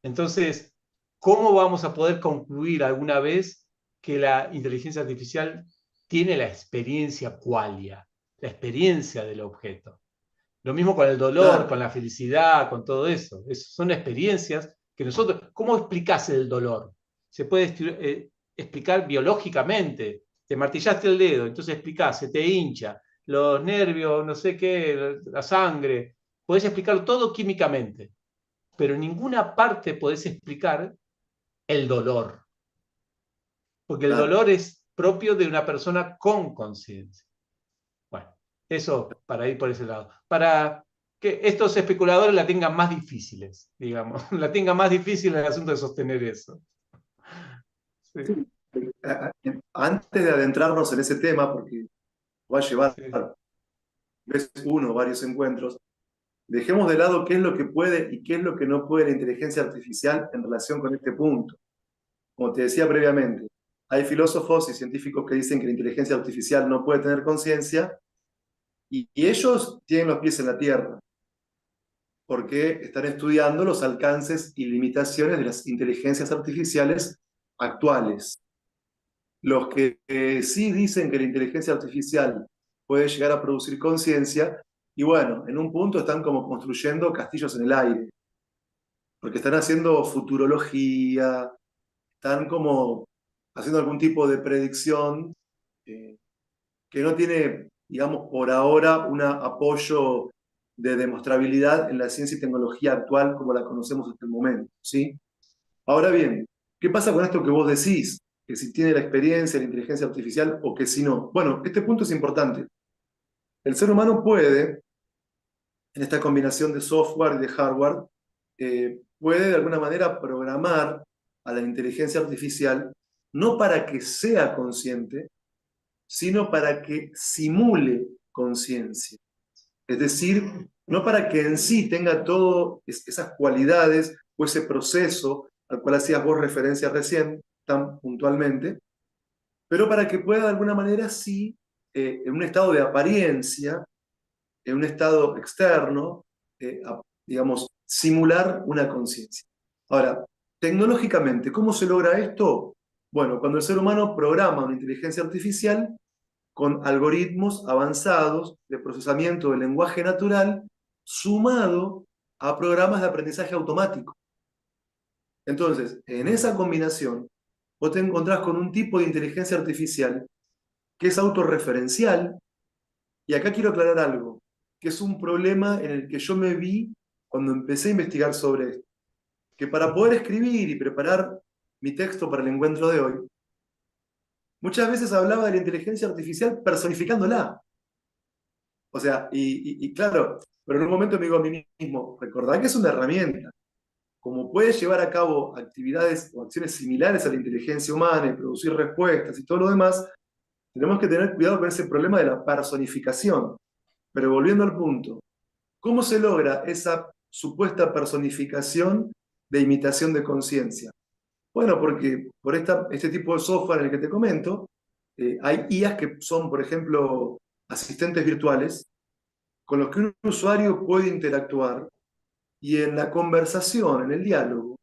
Entonces, ¿cómo vamos a poder concluir alguna vez que la inteligencia artificial tiene la experiencia qualia, la experiencia del objeto? Lo mismo con el dolor, claro. con la felicidad, con todo eso. Son experiencias que nosotros... ¿Cómo explicás el dolor? Se puede explicar biológicamente. Te martillaste el dedo, entonces explicás, se te hincha, los nervios, no sé qué, la sangre. Podés explicar todo químicamente, pero en ninguna parte podés explicar el dolor, porque el Claro, dolor es propio de una persona con conciencia. Bueno, eso para ir por ese lado. Para que estos especuladores la tengan más difíciles, digamos, la tengan más difícil el asunto de sostener eso. sí. Sí, Antes de adentrarnos en ese tema, porque va a llevar sí, vez uno, varios encuentros, dejemos de lado qué es lo que puede y qué es lo que no puede la inteligencia artificial en relación con este punto. Como te decía previamente, hay filósofos y científicos que dicen que la inteligencia artificial no puede tener conciencia y ellos tienen los pies en la tierra porque están estudiando los alcances y limitaciones de las inteligencias artificiales actuales. Los que sí dicen que la inteligencia artificial puede llegar a producir conciencia, y bueno, en un punto están como construyendo castillos en el aire, porque están haciendo futurología, están como haciendo algún tipo de predicción eh, que no tiene, digamos, por ahora un apoyo de demostrabilidad en la ciencia y tecnología actual como la conocemos hasta el momento, ¿sí? Ahora bien, ¿qué pasa con esto que vos decís? Que si tiene la experiencia, la inteligencia artificial o que si no. Bueno, este punto es importante. El ser humano puede, en esta combinación de software y de hardware, puede de alguna manera programar a la inteligencia artificial no para que sea consciente, sino para que simule conciencia. Es decir, no para que en sí tenga todas esas cualidades o ese proceso al cual hacías vos referencia recién, tan puntualmente, pero para que pueda de alguna manera sí, en un estado de apariencia, en un estado externo, digamos, simular una conciencia. Ahora, tecnológicamente, ¿cómo se logra esto? Bueno, cuando el ser humano programa una inteligencia artificial con algoritmos avanzados de procesamiento del lenguaje natural, sumado a programas de aprendizaje automático. Entonces, en esa combinación, vos te encontrás con un tipo de inteligencia artificial que es autorreferencial, y acá quiero aclarar algo, que es un problema en el que yo me vi cuando empecé a investigar sobre esto, que para poder escribir y preparar mi texto para el encuentro de hoy, muchas veces hablaba de la inteligencia artificial personificándola. O sea, y claro, pero en un momento me digo a mí mismo, recordad que es una herramienta, como puede llevar a cabo actividades o acciones similares a la inteligencia humana y producir respuestas y todo lo demás, tenemos que tener cuidado con ese problema de la personificación. Pero volviendo al punto, ¿cómo se logra esa supuesta personificación de imitación de conciencia? Bueno, porque por este tipo de software en el que te comento, hay IAs que son, por ejemplo, asistentes virtuales con los que un usuario puede interactuar y en la conversación, en el diálogo,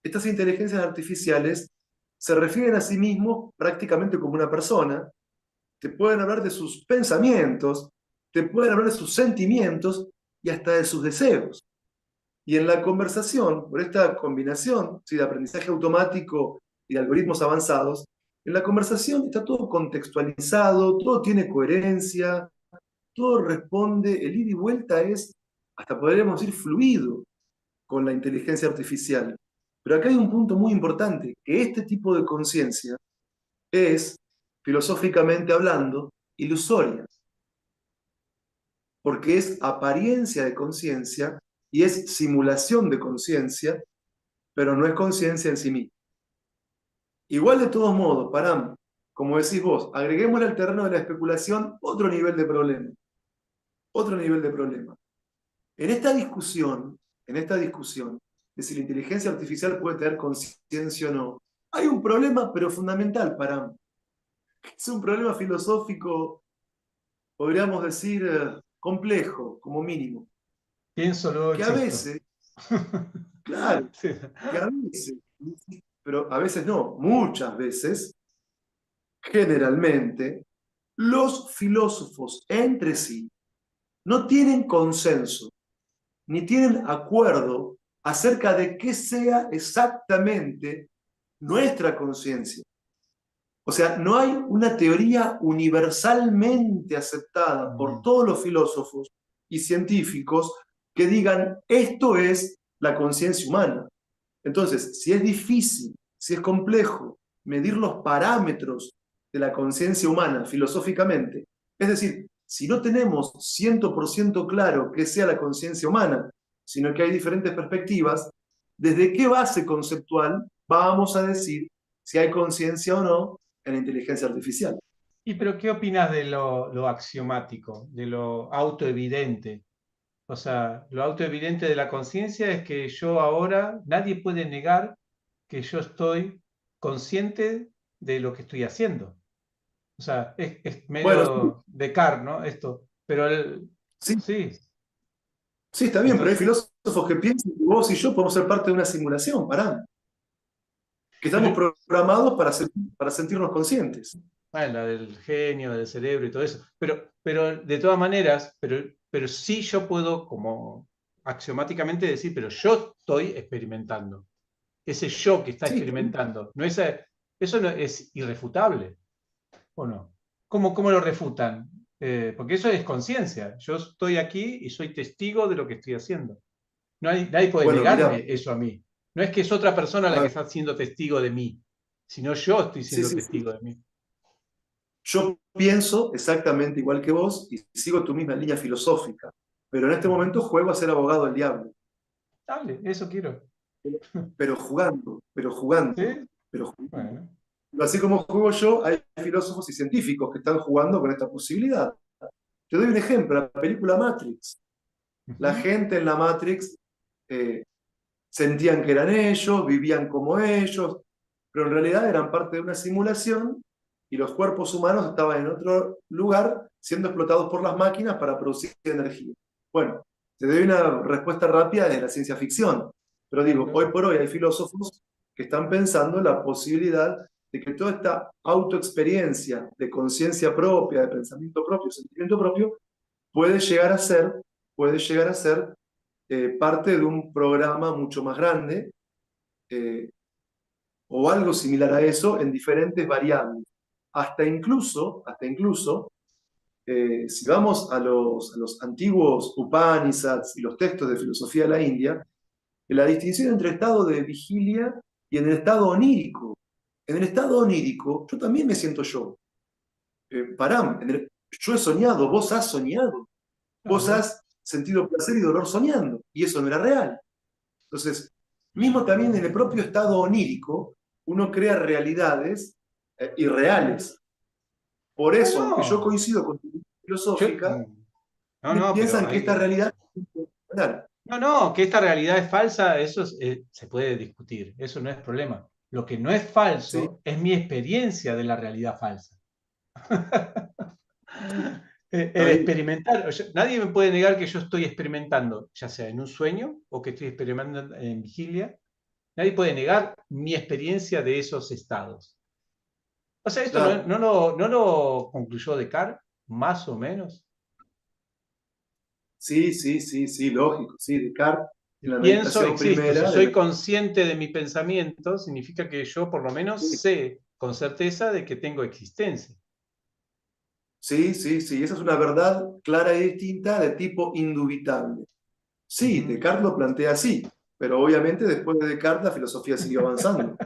estas inteligencias artificiales se refieren a sí mismos prácticamente como una persona, te pueden hablar de sus pensamientos, te pueden hablar de sus sentimientos y hasta de sus deseos. Y en la conversación, por esta combinación, ¿sí?, de aprendizaje automático y de algoritmos avanzados, en la conversación está todo contextualizado, todo tiene coherencia, todo responde, el ida y vuelta es, hasta podríamos decir, fluido con la inteligencia artificial. Pero acá hay un punto muy importante, que este tipo de conciencia es, filosóficamente hablando, ilusoria, porque es apariencia de conciencia y es simulación de conciencia, pero no es conciencia en sí misma. Igual de todos modos, Param, como decís vos, agreguémosle al terreno de la especulación otro nivel de problema. Otro nivel de problema. En esta discusión de si la inteligencia artificial puede tener conciencia o no, hay un problema, pero fundamental para... Es un problema filosófico, podríamos decir, complejo, como mínimo. pienso, luego Que a existo. veces, claro, Sí. que a veces, pero a veces no, muchas veces, generalmente, los filósofos entre sí no tienen consenso ni tienen acuerdo acerca de qué sea exactamente nuestra conciencia. O sea, no hay una teoría universalmente aceptada por todos los filósofos y científicos que digan esto es la conciencia humana. Entonces, si es difícil, si es complejo medir los parámetros de la conciencia humana filosóficamente, es decir, si no tenemos 100% claro qué sea la conciencia humana, sino que hay diferentes perspectivas, ¿desde qué base conceptual vamos a decir si hay conciencia o no en la inteligencia artificial? ¿Y pero qué opinas de lo axiomático, de lo autoevidente? O sea, lo autoevidente de la conciencia es que yo ahora, nadie puede negar que yo estoy consciente de lo que estoy haciendo. O sea, es Bueno, medio Descartes, ¿no? Esto, pero sí, sí, sí, está bien, pero hay entonces, filósofos que piensan que vos y yo podemos ser parte de una simulación, pará, que estamos pero, programados para sentirnos conscientes. bueno, la del genio, del cerebro y todo eso, pero de todas maneras, pero sí yo puedo como axiomáticamente decir, pero yo estoy experimentando. Ese yo que está Sí, experimentando, eso no es irrefutable, ¿o no? ¿Cómo lo refutan? Porque eso es conciencia. Yo estoy aquí y soy testigo de lo que estoy haciendo. Nadie puede bueno, mira, negarme eso a mí. No es que es otra persona la a que ver, está siendo testigo de mí, sino yo estoy sí, siendo sí, sí. testigo de mí. Yo pienso exactamente igual que vos y sigo tu misma línea filosófica, pero en este Ujú. momento juego a ser abogado del diablo, Dale, eso quiero. pero jugando, pero jugando, ¿Sí? pero jugando. Bueno. Así como juego yo, hay filósofos y científicos que están jugando con esta posibilidad. Te doy un ejemplo, la película Matrix. La Ujú. gente en la Matrix eh, sentían que eran ellos, vivían como ellos, pero en realidad eran parte de una simulación y los cuerpos humanos estaban en otro lugar siendo explotados por las máquinas para producir energía. Bueno, te doy una respuesta rápida de la ciencia ficción, pero Claro, digo, hoy claro. por hoy hay filósofos que están pensando en la posibilidad de que toda esta autoexperiencia de conciencia propia, de pensamiento propio, sentimiento propio, puede llegar a ser, puede llegar a ser parte de un programa mucho más grande eh, o algo similar a eso en diferentes variables. Hasta incluso si vamos a los antiguos Upanishads y los textos de filosofía de la India, la distinción entre estado de vigilia y en el estado onírico. En el estado onírico, yo también me siento yo. Param, yo he soñado, vos has soñado, vos Claro. has sentido placer y dolor soñando, y eso no era real. Entonces, mismo también en el propio estado onírico, uno crea realidades irreales. Por No, eso, aunque yo no. coincido con tu Yo, filosófica, no, pero piensan que esta hay. realidad es real. No, no, que esta realidad es falsa, eso se puede discutir, eso no es problema. Lo que no es Sí, falso es mi experiencia de la realidad falsa. El ahí, experimentar, nadie me puede negar que yo estoy experimentando, ya sea en un sueño o que estoy experimentando en vigilia. Nadie puede negar mi experiencia de esos estados. O sea, esto claro. no lo concluyó Descartes, más o menos. Sí, sí, sí, sí, lógico. Sí, Descartes, Si en la pienso, meditación existo. Si primera, soy consciente de mi pensamiento, significa que yo por lo menos sí, sé con certeza de que tengo existencia. sí, sí, sí, esa es una verdad clara y distinta de tipo indubitable. Sí, Ujú. Descartes lo plantea así, pero obviamente después de Descartes la filosofía siguió avanzando.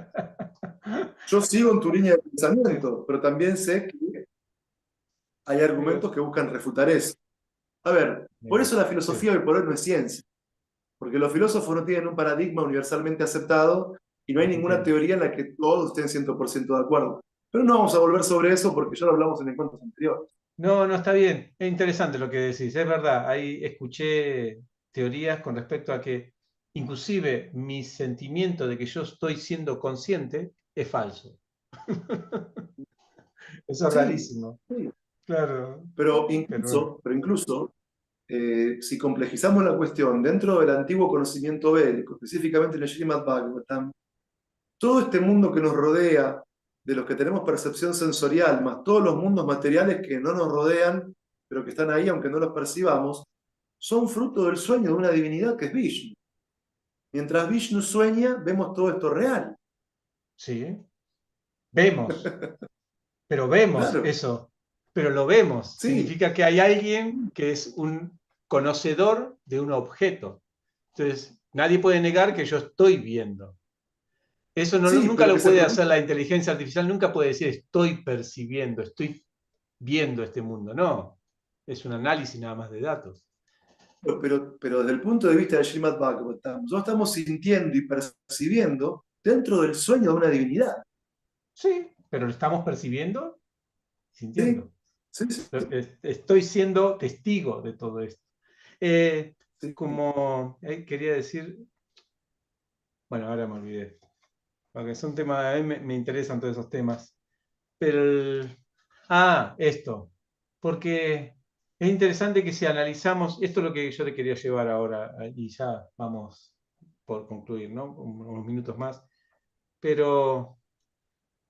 Yo sigo en tu línea de Sí, pensamiento, pero también sé que hay pero, argumentos que buscan refutar eso. A ver, por eso la sí. filosofía hoy por hoy no es ciencia, porque los filósofos no tienen un paradigma universalmente aceptado y no hay ninguna Entiendo. teoría en la que todos estén 100% de acuerdo. Pero no vamos a volver sobre eso porque ya lo hablamos en encuentros anteriores. No, no está bien. Es interesante lo que decís. Es verdad. Ahí escuché teorías con respecto a que inclusive mi sentimiento de que yo estoy siendo consciente es falso. Eso es Sí, rarísimo. sí. Claro. Pero Pero incluso si complejizamos la cuestión dentro del antiguo conocimiento védico, específicamente en el Srimad Bhagavatam, todo este mundo que nos rodea, de los que tenemos percepción sensorial, más todos los mundos materiales que no nos rodean, pero que están ahí aunque no los percibamos, son fruto del sueño de una divinidad que es Vishnu. Mientras Vishnu sueña, vemos todo esto real. sí, vemos. pero vemos Claro, eso, pero lo vemos. sí, Significa que hay alguien que es un conocedor de un objeto. Entonces, nadie puede negar que yo estoy viendo. Eso no, sí, nunca pero que lo se puede produce. hacer la inteligencia artificial, nunca puede decir estoy percibiendo, estoy viendo este mundo. No, es un análisis nada más de datos. Pero desde el punto de vista de Srimad Bhagavatam, nosotros estamos sintiendo y percibiendo dentro del sueño de una divinidad. Sí, pero lo estamos percibiendo, Sí, sintiendo. sí, sí, Estoy siendo testigo de todo esto. Eh, sí. como quería decir, bueno, ahora me olvidé, porque son temas, a mí me interesan todos esos temas. Pero, esto, porque es interesante que si analizamos, esto es lo que yo te quería llevar ahora, y ya vamos por concluir, ¿no? Unos minutos más, pero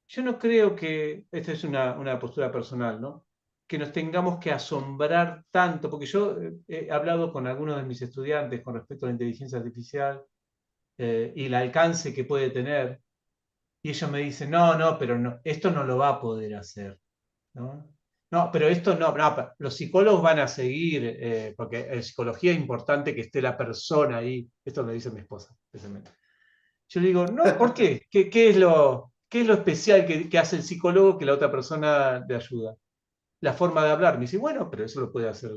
yo no creo que, esta es una postura personal, ¿no? Que nos tengamos que asombrar tanto, porque yo he hablado con algunos de mis estudiantes con respecto a la inteligencia artificial y el alcance que puede tener, y ellos me dicen, no, no, pero no, esto no lo va a poder hacer, ¿no? No, pero esto no, no, los psicólogos van a seguir, porque en psicología es importante que esté la persona ahí, esto me dice mi esposa, precisamente. Yo le digo, no, ¿por qué? Qué es lo especial que hace el psicólogo que la otra persona le ayuda? La forma de hablar. Me dice, bueno, pero eso lo puede hacer.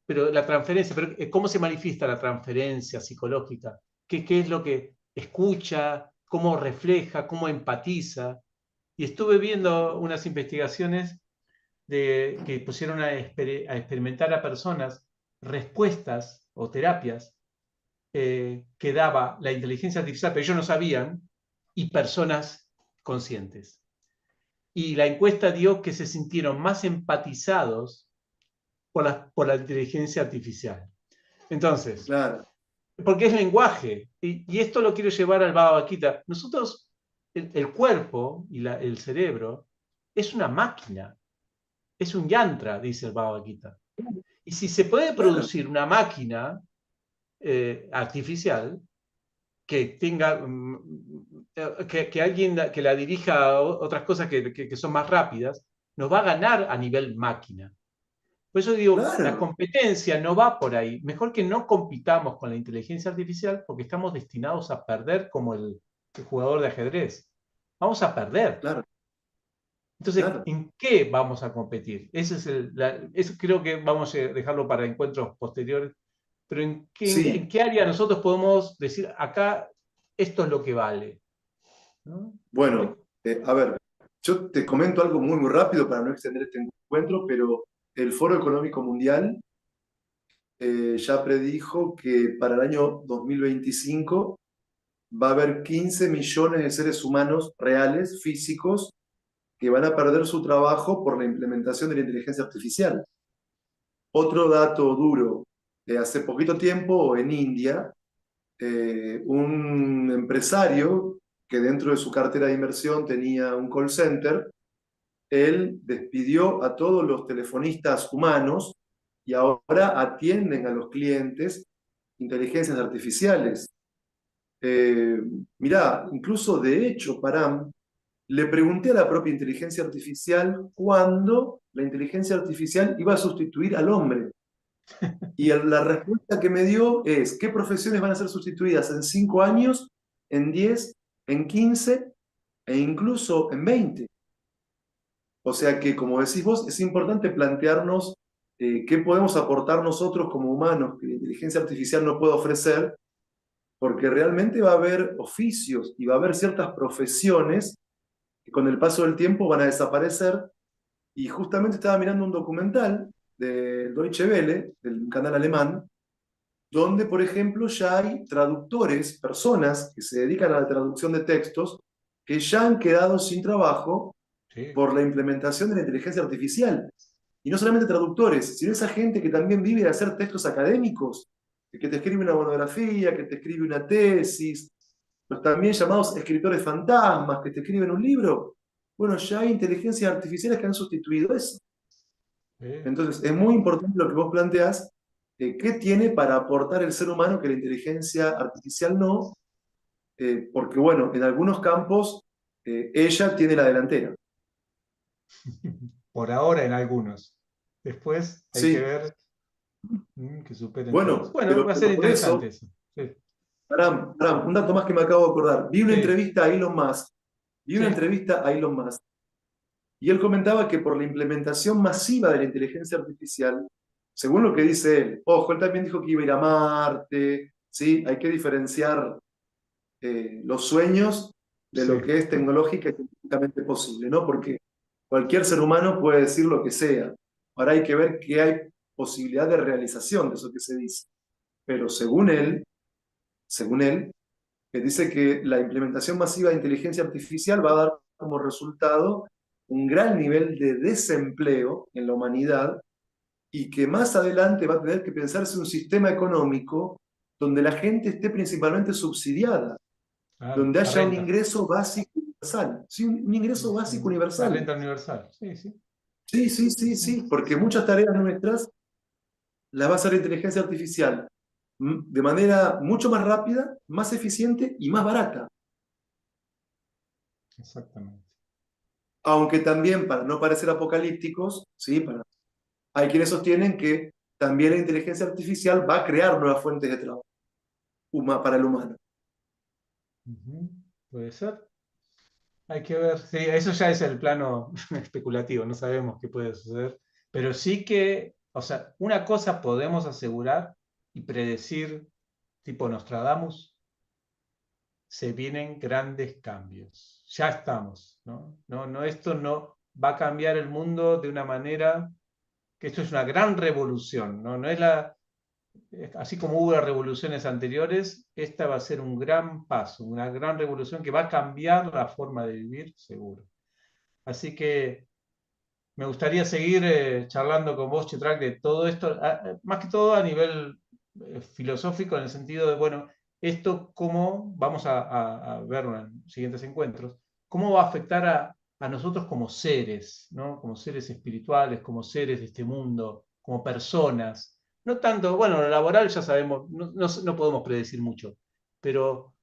Pero la transferencia, pero ¿cómo se manifiesta la transferencia psicológica? ¿Qué es lo que escucha? ¿Cómo refleja? ¿Cómo empatiza? Y estuve viendo unas investigaciones que pusieron a experimentar a personas respuestas o terapias que daba la inteligencia artificial, pero ellos no sabían, y personas conscientes. Y la encuesta dio que se sintieron más empatizados por la inteligencia artificial. Entonces, Claro, porque es lenguaje, y esto lo quiero llevar al Bhagavad Gita. Nosotros, el cuerpo y el cerebro es una máquina, es un yantra, dice el Bhagavad Gita. Y si se puede claro, producir una máquina artificial, que tenga, que alguien que la dirija a otras cosas que son más rápidas, nos va a ganar a nivel máquina. Por eso digo, la claro, competencia no va por ahí. Mejor que no compitamos con la inteligencia artificial porque estamos destinados a perder como el jugador de ajedrez. Vamos a perder. claro, Entonces, claro. ¿en qué vamos a competir? Eso creo que vamos a dejarlo para encuentros posteriores. Pero Sí, en qué área nosotros podemos decir, acá esto es lo que vale? ¿No? bueno, a ver, yo te comento algo muy, muy rápido para no extender este encuentro, pero el Foro Económico Mundial ya predijo que para el año 2025 va a haber 15 millones de seres humanos reales, físicos, que van a perder su trabajo por la implementación de la inteligencia artificial. Otro dato duro, hace poquito tiempo en India, un empresario que dentro de su cartera de inversión tenía un call center, él despidió a todos los telefonistas humanos y ahora atienden a los clientes inteligencias artificiales. Eh, Mirá, incluso de hecho, Param, le pregunté a la propia inteligencia artificial cuándo la inteligencia artificial iba a sustituir al hombre. Y la respuesta que me dio es, ¿qué profesiones van a ser sustituidas en 5 años, en 10, en 15 e incluso en 20? O sea que, como decís vos, es importante plantearnos qué podemos aportar nosotros como humanos que la inteligencia artificial no puede ofrecer, porque realmente va a haber oficios y va a haber ciertas profesiones que con el paso del tiempo van a desaparecer. Y justamente estaba mirando un documental del Deutsche Welle, del canal alemán, donde, por ejemplo, ya hay traductores, personas que se dedican a la traducción de textos, que ya han quedado sin trabajo Sí. por la implementación de la inteligencia artificial. Y no solamente traductores, sino esa gente que también vive de hacer textos académicos, que te escribe una monografía, que te escribe una tesis, los también llamados escritores fantasmas, que te escriben un libro. Bueno, ya hay inteligencias artificiales que han sustituido eso. Sí. Entonces, es muy importante lo que vos planteás, qué tiene para aportar el ser humano que la inteligencia artificial no, porque bueno, en algunos campos ella tiene la delantera. Por ahora en algunos. Después hay que Sí, ver que superen todos. bueno, Bueno, va a ser pero por interesante eso, eso. Sí, pará, un dato más que me acabo de acordar. Vi una sí, entrevista a Elon Musk, vi una sí, entrevista a Elon Musk, y él comentaba que por la implementación masiva de la inteligencia artificial, según lo que dice él, ojo, él también dijo que iba a ir a Marte, ¿sí? Hay que diferenciar los sueños de sí, lo que es tecnológica y técnicamente posible, ¿no? Porque cualquier ser humano puede decir lo que sea. Ahora hay que ver qué hay posibilidad de realización de eso que se dice. Pero según él, que dice que la implementación masiva de inteligencia artificial va a dar como resultado un gran nivel de desempleo en la humanidad y que más adelante va a tener que pensarse un sistema económico donde la gente esté principalmente subsidiada, claro, donde la haya un renta. ingreso básico universal. Sí, un ingreso básico La universal. renta universal. Sí, sí, Sí, sí, sí, sí, sí, sí, porque sí, muchas tareas nuestras las va a hacer la inteligencia artificial de manera mucho más rápida, más eficiente y más barata. exactamente. Aunque también, para no parecer apocalípticos, ¿sí? Hay quienes sostienen que también la inteligencia artificial va a crear nuevas fuentes de trabajo para el humano. Ujú, puede ser. Hay que ver. Sí, eso ya es el plano especulativo, no sabemos qué puede suceder. Pero sí que, o sea, una cosa podemos asegurar y predecir, tipo Nostradamus, se vienen grandes cambios. Ya estamos, ¿no? No, no, esto no va a cambiar el mundo de una manera que esto es una gran revolución, ¿no? No es así como hubo revoluciones anteriores, esta va a ser un gran paso, una gran revolución que va a cambiar la forma de vivir, seguro. Así que me gustaría seguir charlando con vos, Chitrak, de todo esto, más que todo a nivel filosófico, en el sentido de, bueno, esto cómo, vamos a verlo en siguientes encuentros, cómo va a afectar a nosotros como seres, ¿no? Como seres espirituales, como seres de este mundo, como personas. No tanto, bueno, lo laboral ya sabemos, no podemos predecir mucho, pero,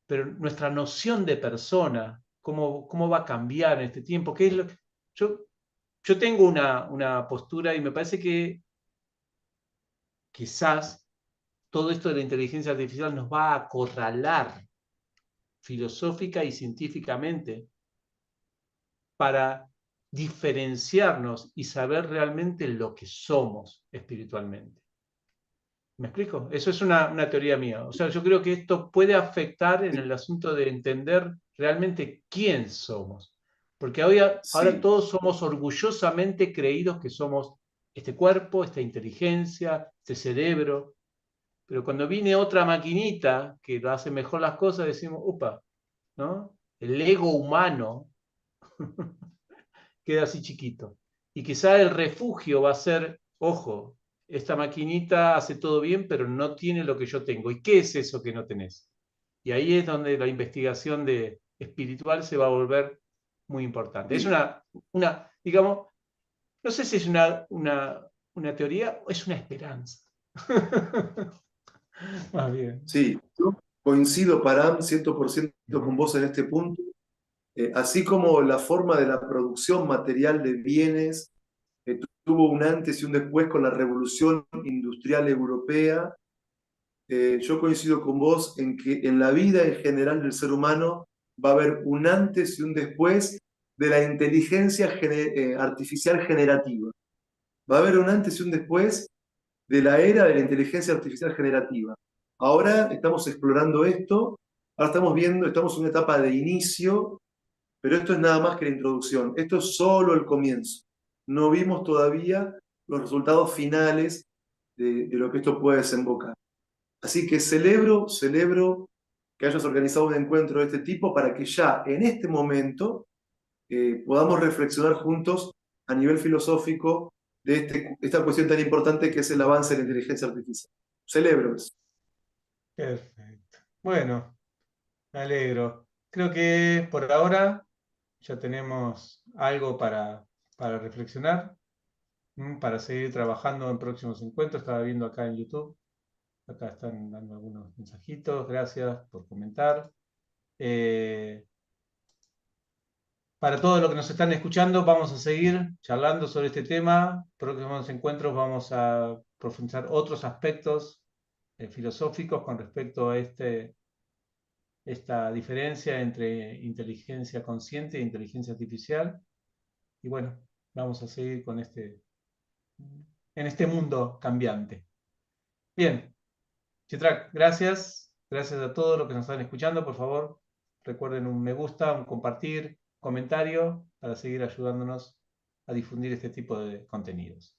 pero nuestra noción de persona, cómo va a cambiar en este tiempo, qué es lo, yo yo tengo una postura y me parece que quizás todo esto de la inteligencia artificial nos va a acorralar filosófica y científicamente para diferenciarnos y saber realmente lo que somos espiritualmente. ¿Me explico? Eso es una teoría mía. O sea, yo creo que esto puede afectar en el asunto de entender realmente quién somos. Porque ahora Sí, todos somos orgullosamente creídos que somos este cuerpo, esta inteligencia, este cerebro. Pero cuando viene otra maquinita que lo hace mejor las cosas, decimos, upa, ¿no? El ego humano queda así chiquito. Y quizá el refugio va a ser, ojo, esta maquinita hace todo bien, pero no tiene lo que yo tengo. ¿Y qué es eso que no tenés? Y ahí es donde la investigación de espiritual se va a volver muy importante. Es sí, digamos, no sé si es una teoría o es una esperanza. Más bien. sí. Yo coincido, Param, 100% con Ujú. vos en este punto. Así como la forma de la producción material de bienes tuvo un antes y un después con la revolución industrial europea, yo coincido con vos en que en la vida en general del ser humano va a haber un antes y un después de la inteligencia artificial generativa. Va a haber un antes y un después de la era de la inteligencia artificial generativa. Ahora estamos explorando esto, ahora estamos viendo, estamos en una etapa de inicio, pero esto es nada más que la introducción, esto es solo el comienzo. No vimos todavía los resultados finales de lo que esto puede desembocar. Así que celebro que hayas organizado un encuentro de este tipo para que ya en este momento podamos reflexionar juntos a nivel filosófico de esta cuestión tan importante que es el avance de la inteligencia artificial. Celebro eso. Perfecto. Bueno, me alegro. Creo que por ahora ya tenemos algo para reflexionar, para seguir trabajando en próximos encuentros. Estaba viendo acá en YouTube. Acá están dando algunos mensajitos. Gracias por comentar. Eh, para todos los que nos están escuchando, vamos a seguir charlando sobre este tema. Próximos encuentros vamos a profundizar otros aspectos filosóficos con respecto a esta diferencia entre inteligencia consciente e inteligencia artificial. Y bueno, vamos a seguir en este mundo cambiante. Bien, Chitrak, gracias. Gracias a todos los que nos están escuchando. Por favor, recuerden un me gusta, un compartir, comentario para seguir ayudándonos a difundir este tipo de contenidos.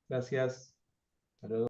Gracias. Hasta luego.